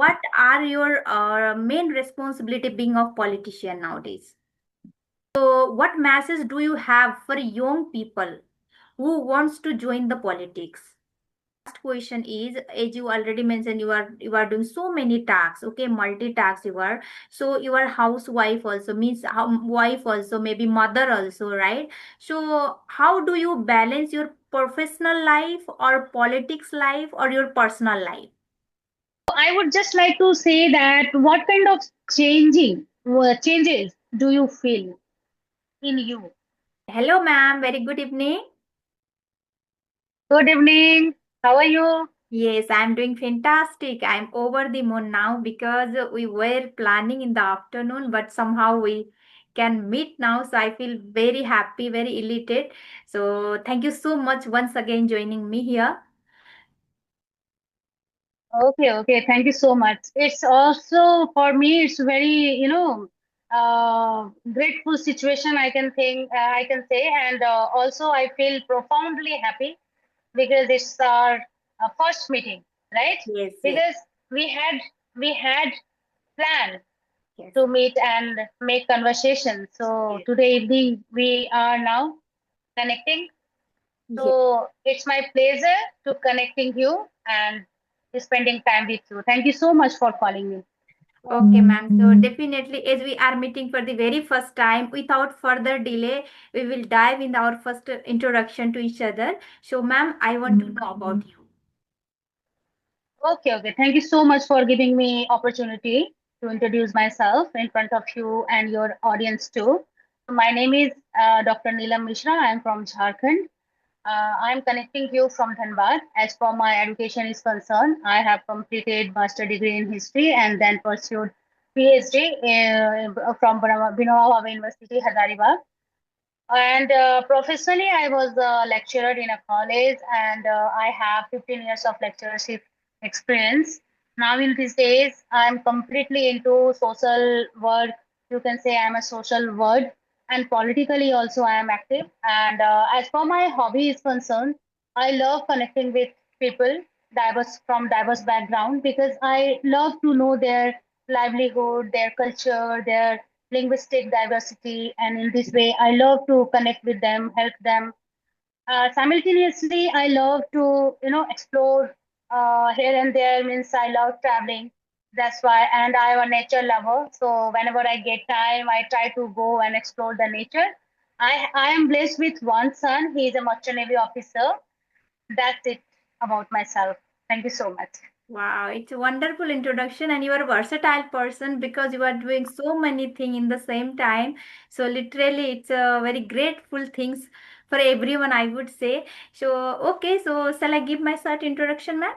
what are your main responsibility being a politician nowadays? So, what message do you have for young people who wants to join the politics? Last question is, as you already mentioned, you are doing so many tasks, okay, multitask you are. So you are housewife also, means wife also, maybe mother also, right? So how do you balance your professional life or politics life or your personal life? I would just like to say that what kind of changes do you feel in you? Hello, ma'am. Very good evening. Good evening. How are you? Yes, I'm doing fantastic. I'm over the moon now because we were planning in the afternoon, but somehow we can meet now. So I feel very happy, very elated. So thank you so much once again joining me here. Okay. Thank you so much. It's also for me. It's very grateful situation. I can say, and also I feel profoundly happy because it's our first meeting, right? Yes, yes, Because we had planned yes, to meet and make conversation. So yes, today evening we are now connecting. yes. So it's my pleasure to connecting you and spending time with you. Thank you so much for calling me. Okay, ma'am. So definitely, as we are meeting for the very first time, without further delay, we will dive in our first introduction to each other. So, ma'am, I want to know about you. Okay. Thank you so much for giving me opportunity to introduce myself in front of you and your audience too. My name is Dr. Neelam Mishra. I am from Jharkhand. I am connecting you from Dhanbad. As for my education is concerned, I have completed master degree in history and then pursued PhD from Binoba Bhabha University, Hazaribagh. And professionally, I was a lecturer in a college, and I have 15 years of lectureship experience. Now, in these days, I'm completely into social work. You can say I'm a social work, and politically also I am active. And as for my hobby is concerned, I love connecting with people diverse from diverse background because I love to know their livelihood, their culture, their linguistic diversity, and in this way I love to connect with them, help them. Simultaneously I love to explore here and there, means I love traveling. That's why, and I am a nature lover, so whenever I get time I try to go and explore the nature. I am blessed with one son. He is a merchant navy officer. That's it about myself. Thank you so much. Wow, it's a wonderful introduction, and you are a versatile person because you are doing so many things in the same time. So literally, it's a very grateful things for everyone, I would say. So okay, so shall I give my short introduction, ma'am?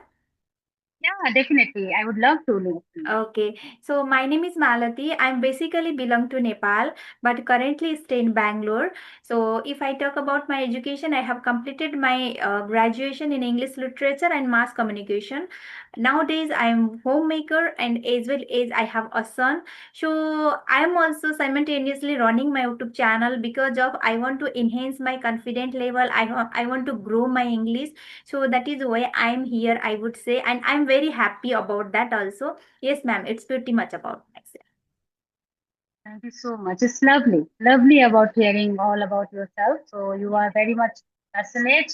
Yeah, definitely, I would love to know. Okay, so my name is Malati. I'm basically belong to Nepal, but currently stay in Bangalore. So if I talk about my education, I have completed my graduation in English literature and mass communication. Nowadays, I am homemaker, and as well as I have a son. So I am also simultaneously running my YouTube channel because of I want to enhance my confidence level. I want to grow my English. So that is why I am here, I would say, and I'm very happy about that also. Yes, ma'am, it's pretty much about myself. Thank you so much. It's lovely. Lovely about hearing all about yourself. So you are very much passionate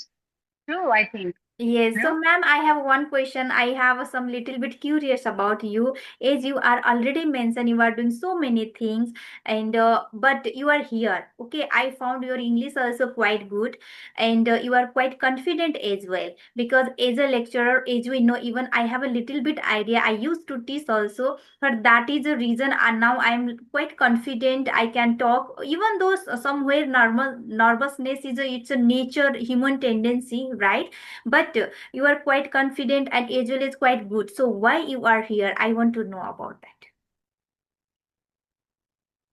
too, I think. Yes, You so know? ma'am, I have one question. I have some little bit curious about you. As you are already mentioned, you are doing so many things, and but you are here. Okay, I found your English also quite good, and you are quite confident as well. Because as a lecturer, as we know, even I have a little bit idea. I used to teach also, but that is the reason. And now I'm quite confident. I can talk, even though somewhere normal nervousness is it's a nature human tendency, right? But you are quite confident and as well as quite good. So why you are here? I want to know about that.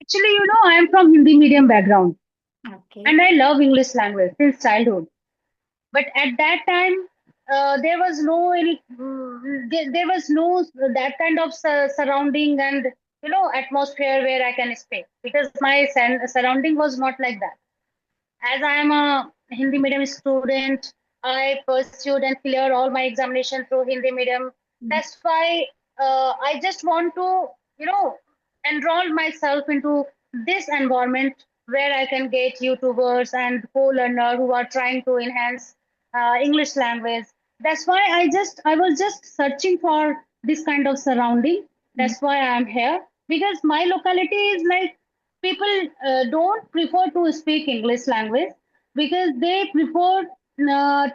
Actually, I am from Hindi medium background Okay. and I love English language since childhood. But at that time, there was no any, there was no that kind of surrounding and atmosphere where I can speak because my surrounding was not like that. As I am a Hindi medium student, I pursued and cleared all my examination through Hindi medium. Mhm. That's why. I just want to, you know, enroll myself into this environment where I can get YouTubers and co-learner who are trying to enhance English language. That's why I was just searching for this kind of surrounding. Mhm. That's why I'm here, because my locality is like people don't prefer to speak English language because they prefer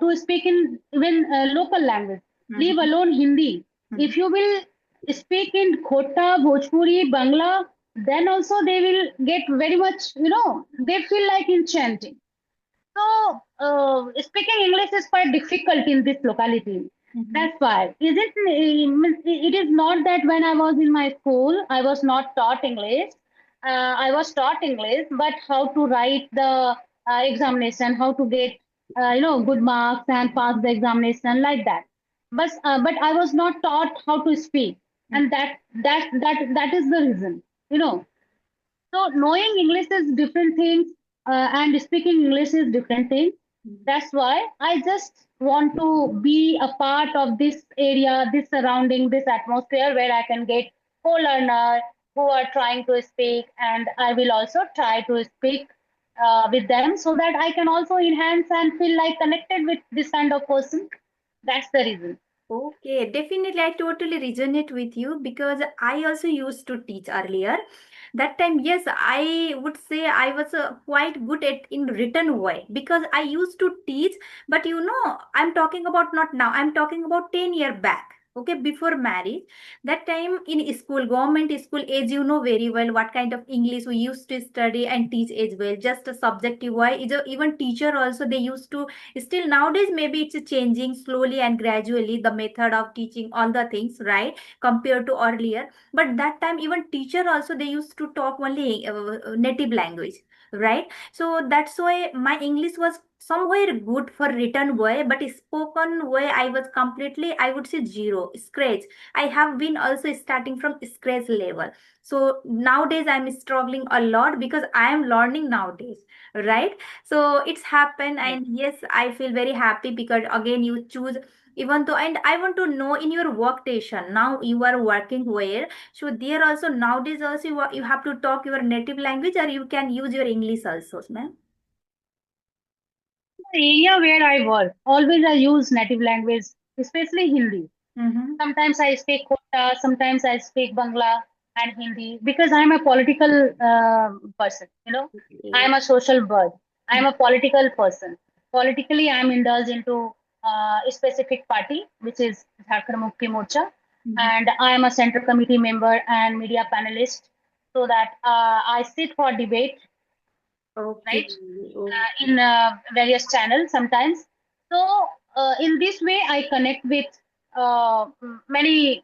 to speak in even local language. Leave Mhm. alone Hindi. Mhm. If you will speak in Khota, Bhojpuri, Bangla, then also they will get very much, they feel like enchanting. So, speaking English is quite difficult in this locality. Mhm. That's why. It is not that when I was in my school, I was not taught English. I was taught English, but how to write the examination, how to get, good marks and pass the examination like that. But I was not taught how to speak, Mhm. and that is the reason. You know, so knowing English is different things, and speaking English is different thing. That's why I just want to be a part of this area, this surrounding, this atmosphere where I can get co-learner who are trying to speak, and I will also try to speak with them so that I can also enhance and feel like connected with this kind of person. That's the reason. Okay, definitely. I totally resonate with you because I also used to teach earlier. That time, yes, I would say I was quite good at in written way because I used to teach. But I'm talking about not now. I'm talking about 10 year back. Okay, before marriage, that time in school, government school, as you know very well, what kind of English we used to study and teach as well. Just a subjective way. Even teacher also they used to. Still nowadays, maybe it's changing slowly and gradually the method of teaching all the things, right? Compared to earlier. But that time, even teacher also they used to talk only native language, right? So that's why my English was somewhere good for written way, but spoken way I was completely, I would say zero, scratch. I have been also starting from scratch level. So nowadays I'm struggling a lot because I am learning nowadays, right? So it's happened, Yes. and yes, I feel very happy because again you choose, even though, and I want to know in your work station now you are working where, so there also nowadays also you have to talk your native language or you can use your English also, ma'am. The area where I work, always I use native language, especially Hindi. Mm-hmm. Sometimes I speak Kota, sometimes I speak Bangla and Hindi because I'm a political person. I'm Okay. a social bird. I'm a political person. Politically, I'm indulged into a specific party, which is Jharkhand Mukti Morcha, Mm-hmm. and I am a central committee member and media panelist. So that I sit for debate, Okay. right, Okay. in various channels sometimes. So in this way, I connect with many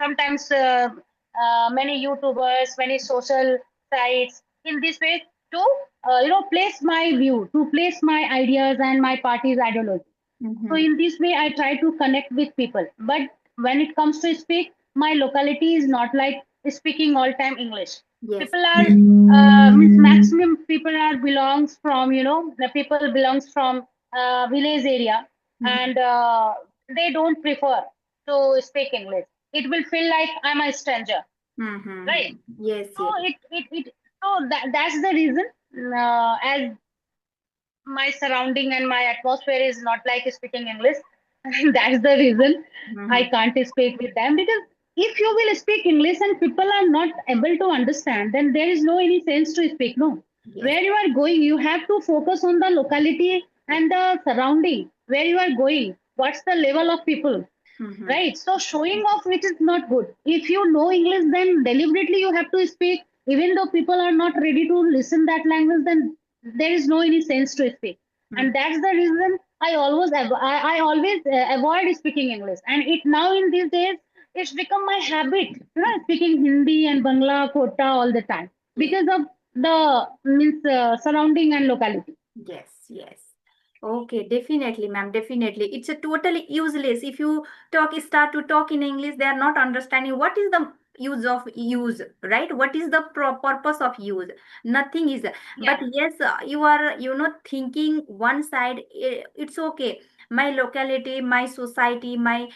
sometimes many YouTubers, many social sites. In this way, to place my view, to place my ideas and my party's ideology. So Mm-hmm. in this way, I try to connect with people. But when it comes to speak, my locality is not like speaking all time English. Yes. People are means maximum people are belongs from the people belongs from village area, Mm-hmm. and they don't prefer to speak English. It will feel like I'm a stranger, right? Mm-hmm. Yes, So yes. that's the reason. As my surrounding and my atmosphere is not like speaking English. That's the reason I Mm-hmm. can't speak with them, because if you will speak English and people are not able to understand, then there is no any sense to speak. No, Yes. where you are going, you have to focus on the locality and the surrounding where you are going. What's the level of people? Mm-hmm. Right. So showing off which is not good. If you know English, then deliberately you have to speak. Even though people are not ready to listen that language, then there is no any sense to speak. Mm-hmm. And that's the reason I always avoid speaking English. And it now in these days it's become my habit. Speaking Hindi and Bangla, Kota all the time Yes. because of the means surrounding and locality. Yes, yes. Okay, definitely, ma'am. Definitely. It's a totally useless. If you start to talk in English, they are not understanding what is the use of use, right? What is the purpose of use? Nothing is. But Yeah. yes, you are, thinking one side, it's okay. My locality, my society, my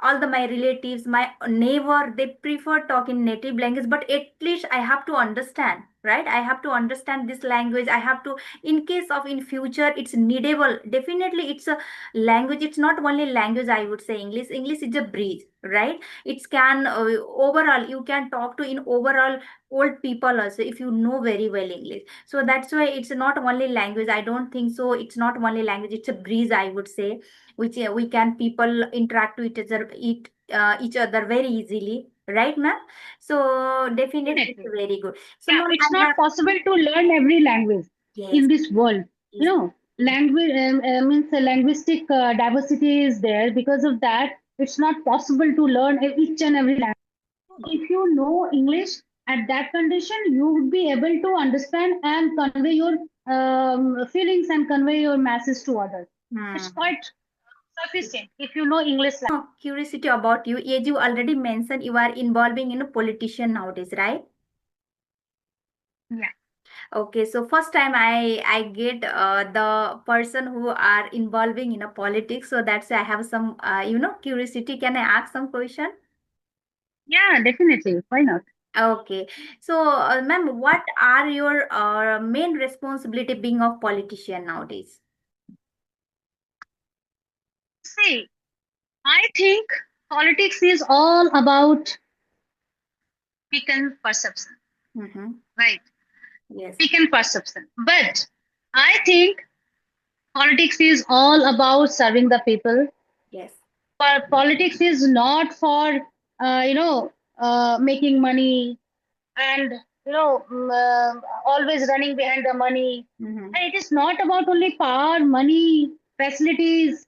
all the my relatives, my neighbor, they prefer talk in native language, but at least I have to understand, right? I have to understand this language. I have to, in case of in future it's needable, definitely it's a language. It's not only language, I would say. English is a bridge, right? It can overall you can talk to in overall old people also if you know very well English. So that's why it's not only language. I don't think so. It's not only language. It's a breeze, I would say, which we can people interact with each other very easily, right, ma'am? So definitely it's Definitely. very good. So Yeah, ma'am, it's I not have possible to learn every language yes, in this world. You yes, know, yes. language means linguistic diversity is there. Because of that, it's not possible to learn each and every language. If you know English at that condition, you would be able to understand and convey your feelings and convey your message to others. It's Hmm. quite sufficient if you know English. Curiosity about you, as you already mentioned, you are involving in a politician nowadays, right? Yeah. Okay, so first time I get the person who are involving in a politics, so that's why I have some curiosity. Can I ask some question? Yeah, definitely. Why not? Okay, so ma'am, what are your main responsibility being of politician nowadays? See, I think politics is all about weakened perception, Mm-hmm. right? Yes, Weakened perception. But I think politics is all about serving the people. yes. Politics is not for making money and always running behind the money. Mm-hmm. And it is not about only power, money, facilities.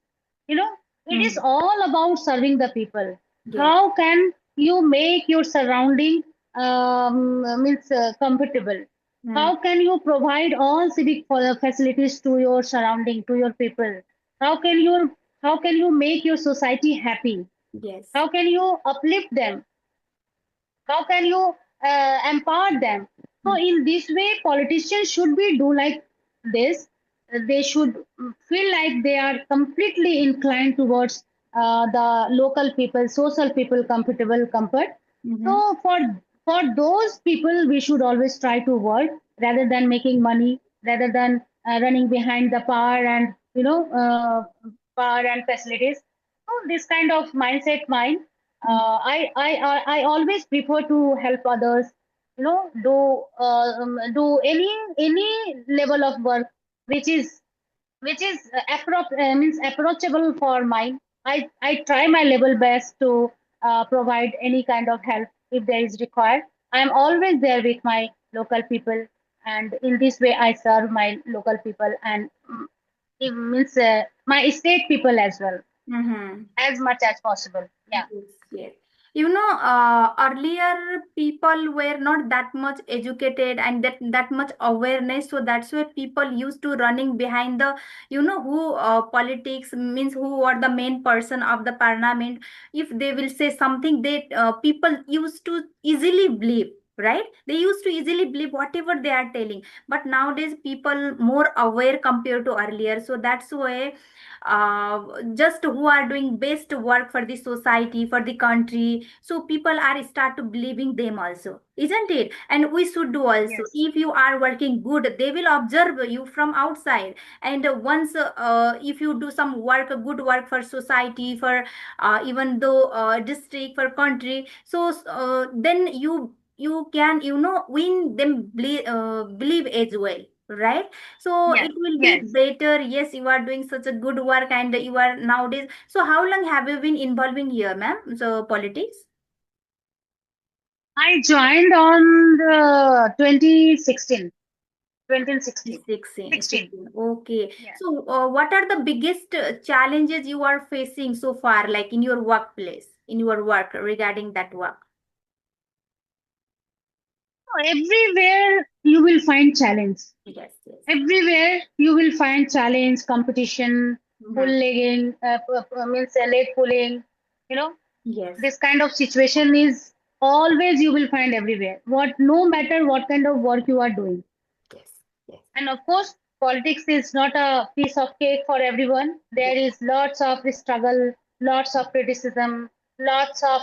You know, it is Mm-hmm. all about serving the people. Yes. How can you make your surrounding means comfortable? Mm. How can you provide all civic facilities to your surrounding, to your people? How can you make your society happy? Yes. How can you uplift them? How can you empower them? So Mm. in this way politicians should be do like this. They should feel like they are completely inclined towards the local people, social people, comfortable comfort. So Mm-hmm. for those people we should always try to work rather than making money, rather than running behind the power and power and facilities. So this kind of mindset mine. I always prefer to help others. Do any level of work which is means approachable for mine. I try my level best to provide any kind of help if there is required. I am always there with my local people, and in this way I serve my local people and it means my state people as well, Mm-hmm. as much as possible. Yeah. Yes, yes. Earlier people were not that much educated and that much awareness, so that's why people used to running behind the, who politics means who are the main person of the parliament. If they will say something, they people used to easily believe. Right? They used to easily believe whatever they are telling. But nowadays, people more aware compared to earlier. So that's why uh, just who are doing best work for the society, for the country, so people are start to believing them also, isn't it? And we should do also. Yes. If you are working good, they will observe you from outside. And once if you do some work, good work for society, for even though district, for country, so then you can win them believe as well, right? So Yes. it will be Yes. better. Yes, you are doing such a good work and you are nowadays. So how long have you been involving here, ma'am? So politics? I joined on the 2016. 2016. 16, 16. 16. Okay. Yeah. So what are the biggest challenges you are facing so far, like in your workplace, in your work regarding that work? Everywhere you will find challenge. Yes, yes. Everywhere you will find challenge, competition, Mm-hmm. pulling, means leg pulling. You know, Yes, this kind of situation is always you will find everywhere. No matter what kind of work you are doing. yes, yes. And of course, Politics is not a piece of cake for everyone. Yes. There is lots of struggle, lots of criticism, lots of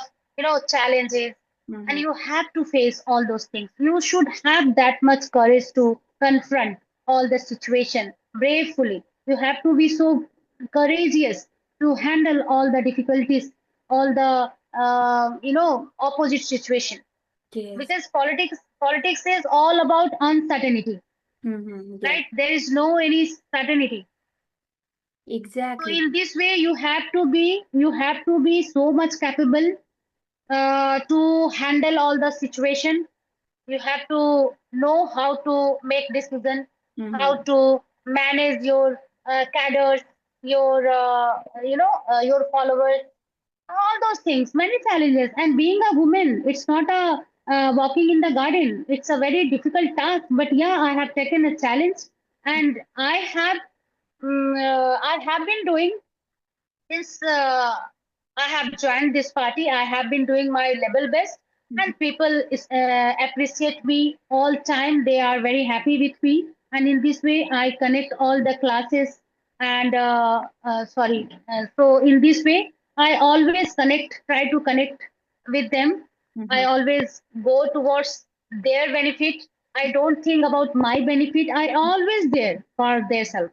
challenges, and Mm-hmm. you have to face all those things. You should have that much courage to confront all the situation bravely. You have to be so courageous to handle all the difficulties, all the opposite situation. Yes. Because politics is all about uncertainty, Mm-hmm. Yes. right? There is no any certainty. So Exactly. in this way, you have to be so much capable to handle all the situation. You have to know how to make decision, how Mm-hmm. to manage your cadres, your followers, all those things, many challenges. And being a woman, it's not a walking in the garden. It's a very difficult task. But yeah, I have taken a challenge, and I have been doing since I have joined this party. I have been doing my level best, Mm-hmm. and people appreciate me all time. They are very happy with me, and in this way, I connect all the classes. And sorry, so in this way, I always try to connect with them. I Mm-hmm. always go towards their benefit. I don't think about my benefit. I always there for their self.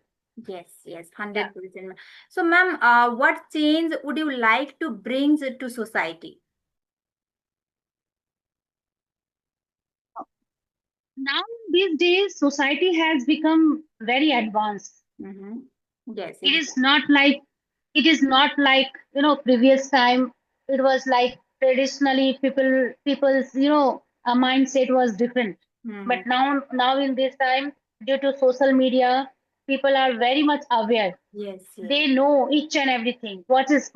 Yes, yes, Yeah. 100%. So, ma'am, what change would you like to bring to society? Now these days society has become very advanced. Mm-hmm. Yes, It is exactly. not like it is not like previous time. It was like traditionally people's mindset was different. Mm-hmm. But now in this time, due to social media, people are very much aware. Yes, yes, They know each and everything, what is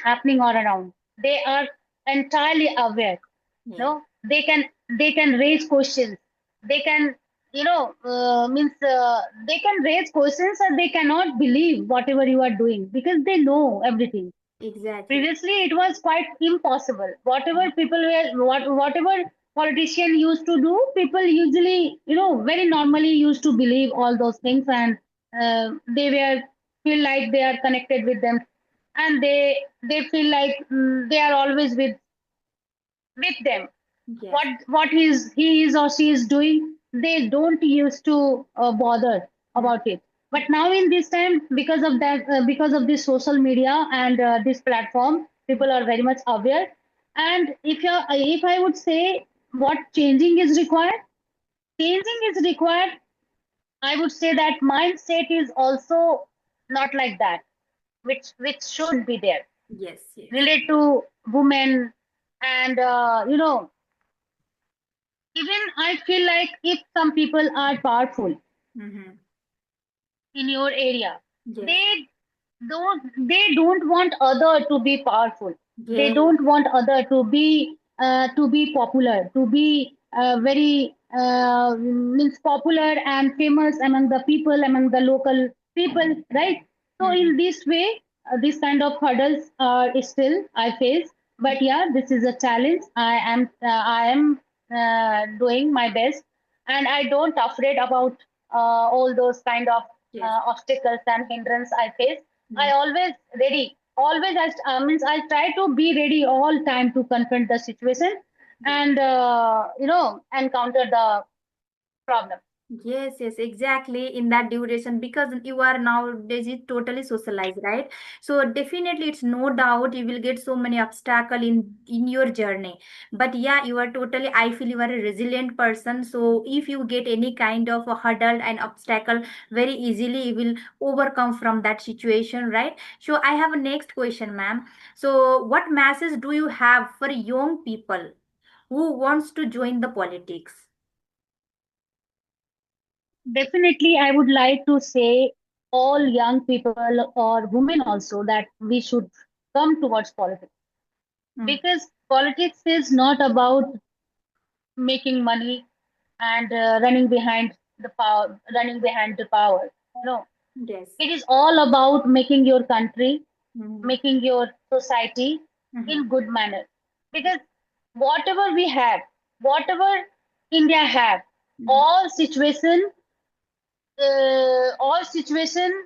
happening all around. They are entirely aware. yes, No, they can raise questions. They can means they can raise questions, and they cannot believe whatever you are doing because they know everything. exactly. Previously it was quite impossible. Whatever politician used to do, people usually very normally used to believe all those things, and they were feel like they are connected with them, and they feel like they are always with them. what Yes, what he is or she is doing, they don't used to bother mm, about it. But now in this time, because of that, because of this social media and this platform, mm, people are very much aware. And if I would say what changing is required, I would say that mindset is also not like that, which should be there yes, yes. related to women. And even I feel like if some people are powerful Mm-hmm. in your area, Yes, they they don't want other to be powerful. They yes, don't want other to be popular, to be very means popular and famous among the people, among the local people, right? So mm-hmm. in this way, this kind of hurdles are still I face. But yeah, this is a challenge. I am doing my best, and I don't afraid about all those kind of Yes. obstacles and hindrance I face. I Mm. always ready. Always, means I try to be ready all time to confront the situation Yes. and encounter the problem. Yes, yes, exactly in that duration because you are nowadays is totally socialized, right? So definitely it's no doubt you will get so many obstacle in your journey. But yeah, you are totally I feel you are a resilient person. So if you get any kind of a hurdle and obstacle very easily you will overcome from that situation, right? So I have a next question, ma'am. So what message do you have for young people who wants to join the politics? Definitely, I would like to say all young people or women also that we should come towards politics, Mm. because politics is not about making money and running behind the power. No, Yes. it is all about making your country, Mhm. making your society Mhm. in good manner. Because whatever we have, whatever India have, Mhm. all situation all situation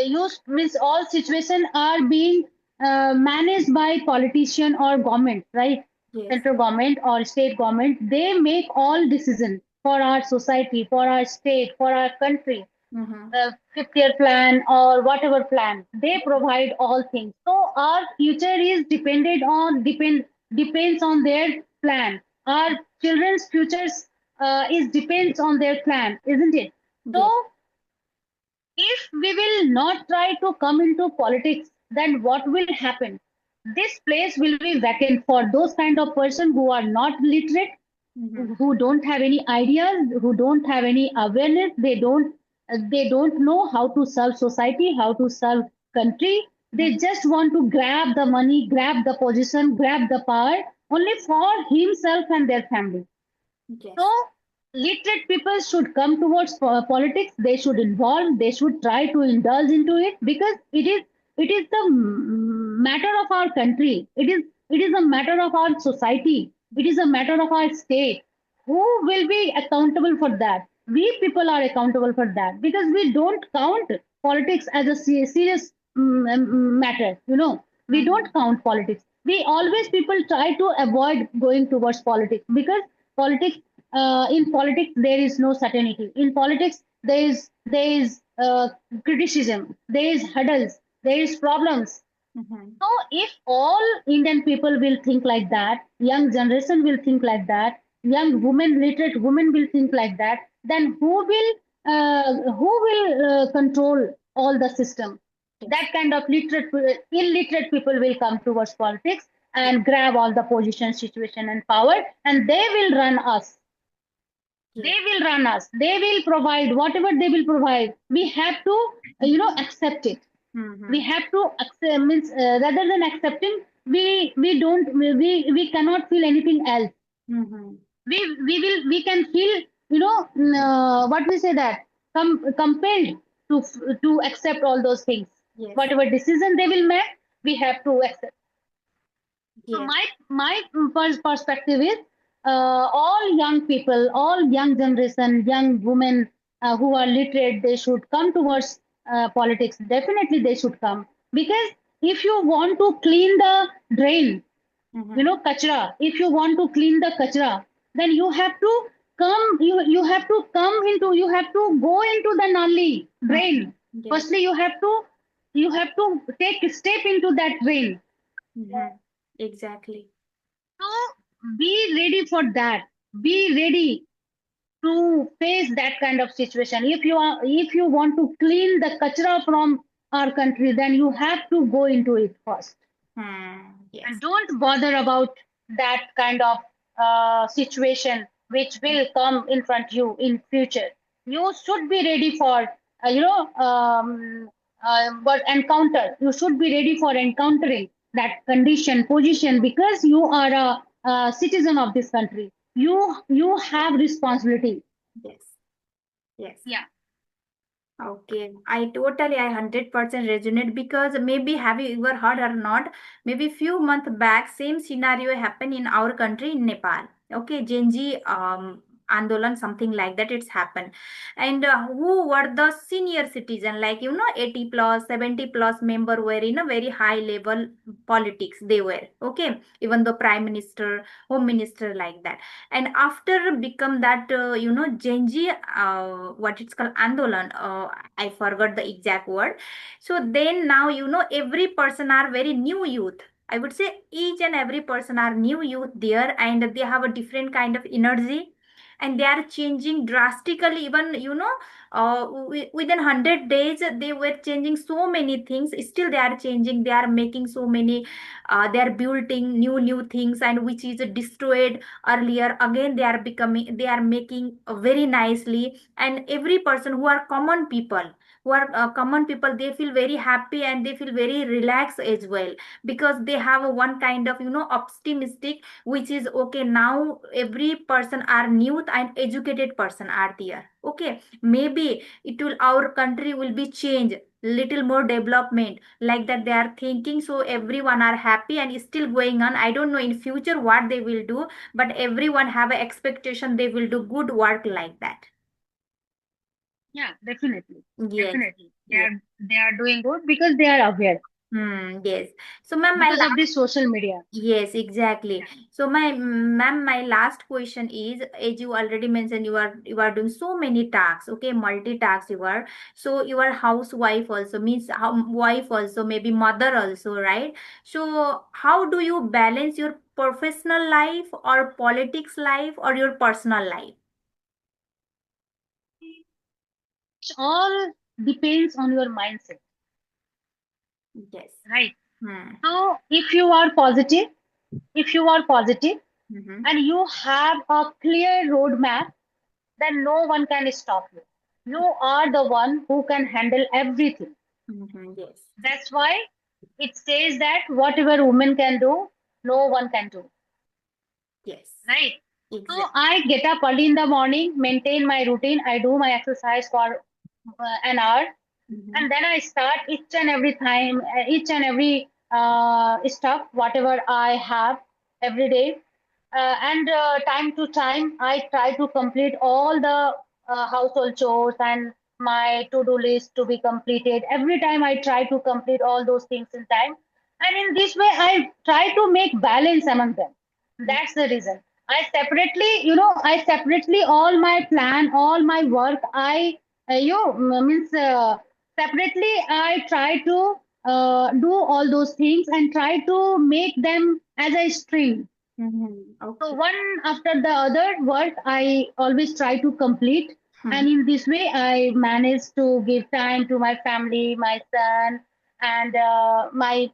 used means all situation are being managed by politician or government, right? Yes. Central government or state government, they make all decision for our society, for our state, for our country. Mm-hmm. 5th-year plan or whatever plan, they provide all things. So our future is depends on their plan. Our children's futures is depends on their plan, isn't it? So Yes. if we will not try to come into politics, then what will happen? This place will be vacant for those kind of person who are not literate, Mm-hmm. who don't have any ideas, who don't have any awareness. They don't know how to serve society, how to serve country. They Mm-hmm. just want to grab the money, grab the position, grab the power only for himself and their family. So Yes. literate people should come towards politics. They should involve. They should try to indulge into it because it is the matter of our country. It is a matter of our society. It is a matter of our state. Who will be accountable for that? We people are accountable for that because we don't count politics as a serious matter. We Mm-hmm. don't count politics. We always people try to avoid going towards politics because politics in politics there is no certainty. In politics there is criticism, there is hurdles, there is problems. Mm-hmm. So if all Indian people will think like that, young generation will think like that, young women, literate women will think like that, then who will control all the system? Yes. That kind of illiterate people will come towards politics Yes. and grab all the position, situation, and power, and they will run us. They Yes. will run us. They will provide whatever they will provide. We have to, accept it. We Mm-hmm. have to accept means rather than accepting, we don't we cannot feel anything else. Mm-hmm. We can feel, what we say that compelled to accept all those things. Yes. Whatever decision they will make, we have to accept. So Yes. my perspective is all young people, all young generation, young women who are literate, they should come towards politics. Definitely, they should come because if you want to clean the drain, Mm-hmm. kachra. If you want to clean the kachra, then you have to come. You have to come into. You have to go into the nali Mm-hmm. drain. Yes. Firstly, you have to take a step into that drain. Mm-hmm. Exactly. So be ready for that. Be ready to face that kind of situation. If you want to clean the kachra from our country, then you have to go into it first. And Yes. don't bother about that kind of situation which will come in front you in future. You should be ready for what encounter. You should be ready for encountering that condition position because you are a citizen of this country. You have responsibility. Yes. Yes. Yeah. Okay, I 100% resonate because maybe have you ever heard or not? Maybe few months back, same scenario happened in our country in Nepal. Okay, Genji Andolan, something like that, it's happened. And who were the senior citizen, like 80 plus, 70 plus member were in a very high level politics. They were okay, even the prime minister, home minister, like that. And after become that Genji, what it's called Andolan, I forgot the exact word. So then now every person are very new youth. I would say each and every person are new youth there, and they have a different kind of energy, and they are changing drastically. Even within 100 days they were changing so many things. Still they are changing, they are making so many, they are building new things, and which is destroyed earlier, again they are making very nicely. And every person who are common people, they feel very happy and they feel very relaxed as well, because they have a one kind of optimistic, which is okay. Now every person are new and educated person are there. Okay, maybe it will, our country will be changed, little more development, like that they are thinking. So everyone are happy and is still going on. I don't know in future what they will do, but everyone have a expectation they will do good work, like that. Yeah, definitely. Yes. Definitely. Yes. They are doing good because they are aware Yes. So, ma'am, my because of last. this social media. Yes, exactly. Yeah. So, ma'am, my last question is, as you already mentioned, you are doing so many tasks. Okay, multitask you are. So you are housewife also, means wife also, maybe mother also, right? So how do you balance your professional life or politics life or your personal life? It all depends on your mindset, Yes. right? Hmm. So if you are positive Mm-hmm. and you have a clear roadmap, then no one can stop you. You are the one who can handle everything. Mm-hmm. Yes. That's why it says that whatever women can do, no one can do. Yes. Right. So Exactly. I get up early in the morning, maintain my routine. I do my exercise for an hour, Mm-hmm. and then I start each and every stuff, whatever I have every day. And time to time, I try to complete all the household chores and my to-do list to be completed. Every time I try to complete all those things in time, and in this way, I try to make balance among them. That's the reason. I separately all my plan, all my work. Means separately. I try to do all those things and try to make them as a stream. Mm-hmm. So Okay. one after the other work, I always try to complete. Mm-hmm. And in this way, I manage to give time to my family, my son, and my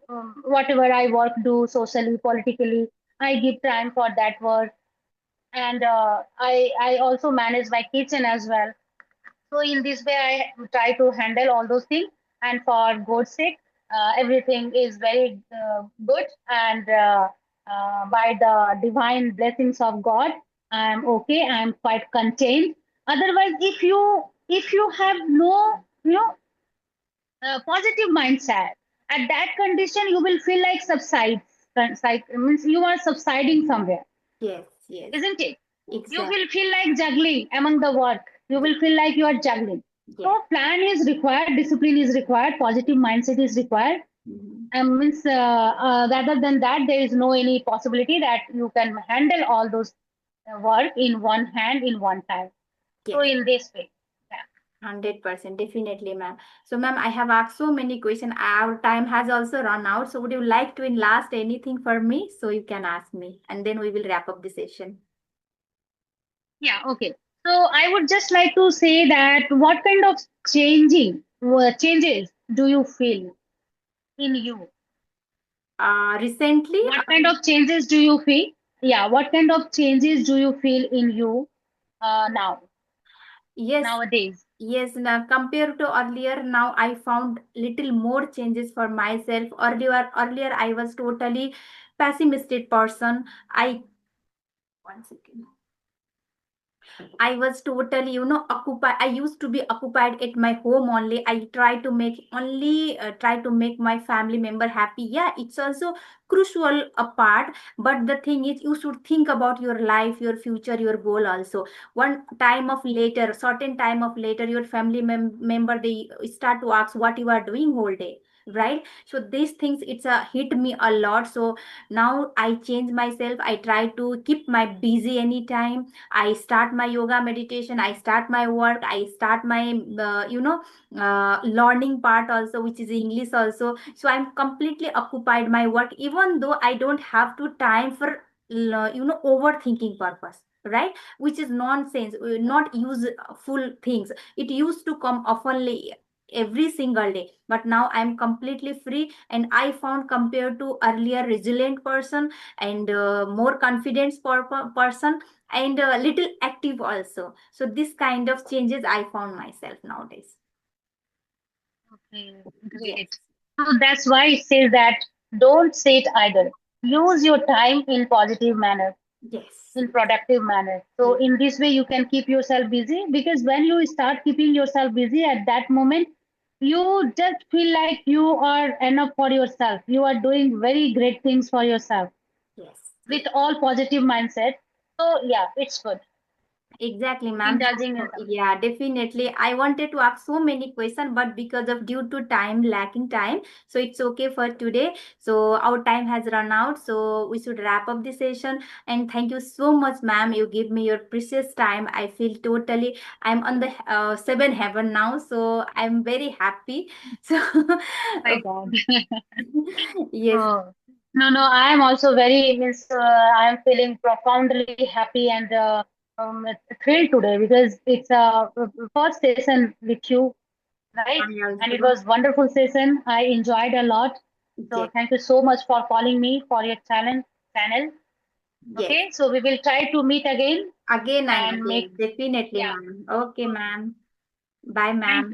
whatever I work do socially, politically. I give time for that work, and I also manage my kitchen as well. So in this way, I try to handle all those things, and for God's sake, everything is very good, and by the divine blessings of God, I'm okay. I'm quite contained. Otherwise, if you have no positive mindset, at that condition, you will feel like means you are subsiding somewhere, Yes. Yes. isn't it? You Exactly. will feel like juggling among the work. You Yes. will feel like you are juggling. Yes. So plan is required, discipline is required, positive mindset is required. Mm-hmm. Means rather than that, there is no any possibility that you can handle all those work in one hand in one time. So Yes. in this way, yeah. 100%, definitely, ma'am. So, ma'am, I have asked so many questions. Our time has also run out. So, would you like to in last anything for me? So you can ask me, and then we will wrap up the session. Yeah, okay. So I would just like to say that what kind of changes do you feel in you? Recently, What kind of changes do you feel? Yeah, what kind of changes do you feel in you yes, nowadays? yes. Now, compared to earlier, now I found little more changes for myself. Earlier, I was totally pessimistic person. I One second. I was totally, occupied. I used to be occupied at my home only. I try to make my family member happy. Yeah, it's also crucial a part. But the thing is, you should think about your life, your future, your goal also. Certain time of later, your family member they start to ask what you are doing whole day, right? So these things it's a hit me a lot. So now I change myself. I try to keep my busy anytime. I start my yoga meditation. I start my work. I start my learning part also, which is English also. So I'm completely occupied my work, even though I don't have to time for overthinking purpose, right? Which is nonsense. Not useful things. It used to come oftenly every single day, but now I'm completely free, and I found compared to earlier resilient person and more confidence person, and a little active also. So this kind of changes I found myself nowadays. Okay, Yes. great. So that's why it says that don't sit idle. Use your time in positive manner, Yes. in productive manner. So Yes. in this way, you can keep yourself busy because when you start keeping yourself busy at that moment, you just feel like you are enough for yourself. You are doing very great things for yourself Yes. with Yes. all positive mindset. So yeah, it's good. Exactly, ma'am. indulging in So, some. yeah, definitely. I wanted to ask so many questions, but because of due to time, lacking time, so it's okay for today. So our time has run out, so we should wrap up the session. And thank you so much, ma'am. You give me your precious time. I feel totally. I'm on the seven heaven now, so I'm very happy. So, My God. yes, Oh, no, no, I am also very, means, I am feeling profoundly happy and thrilled today because it's a first session with you, right? I And it also. was wonderful session. I enjoyed a lot. So Yes, thank you so much for calling me for your channel. yes. Okay, so we will try to meet again Again and and make, again, definitely, yeah. ma'am. Okay, Okay. ma'am. Bye, Thank ma'am.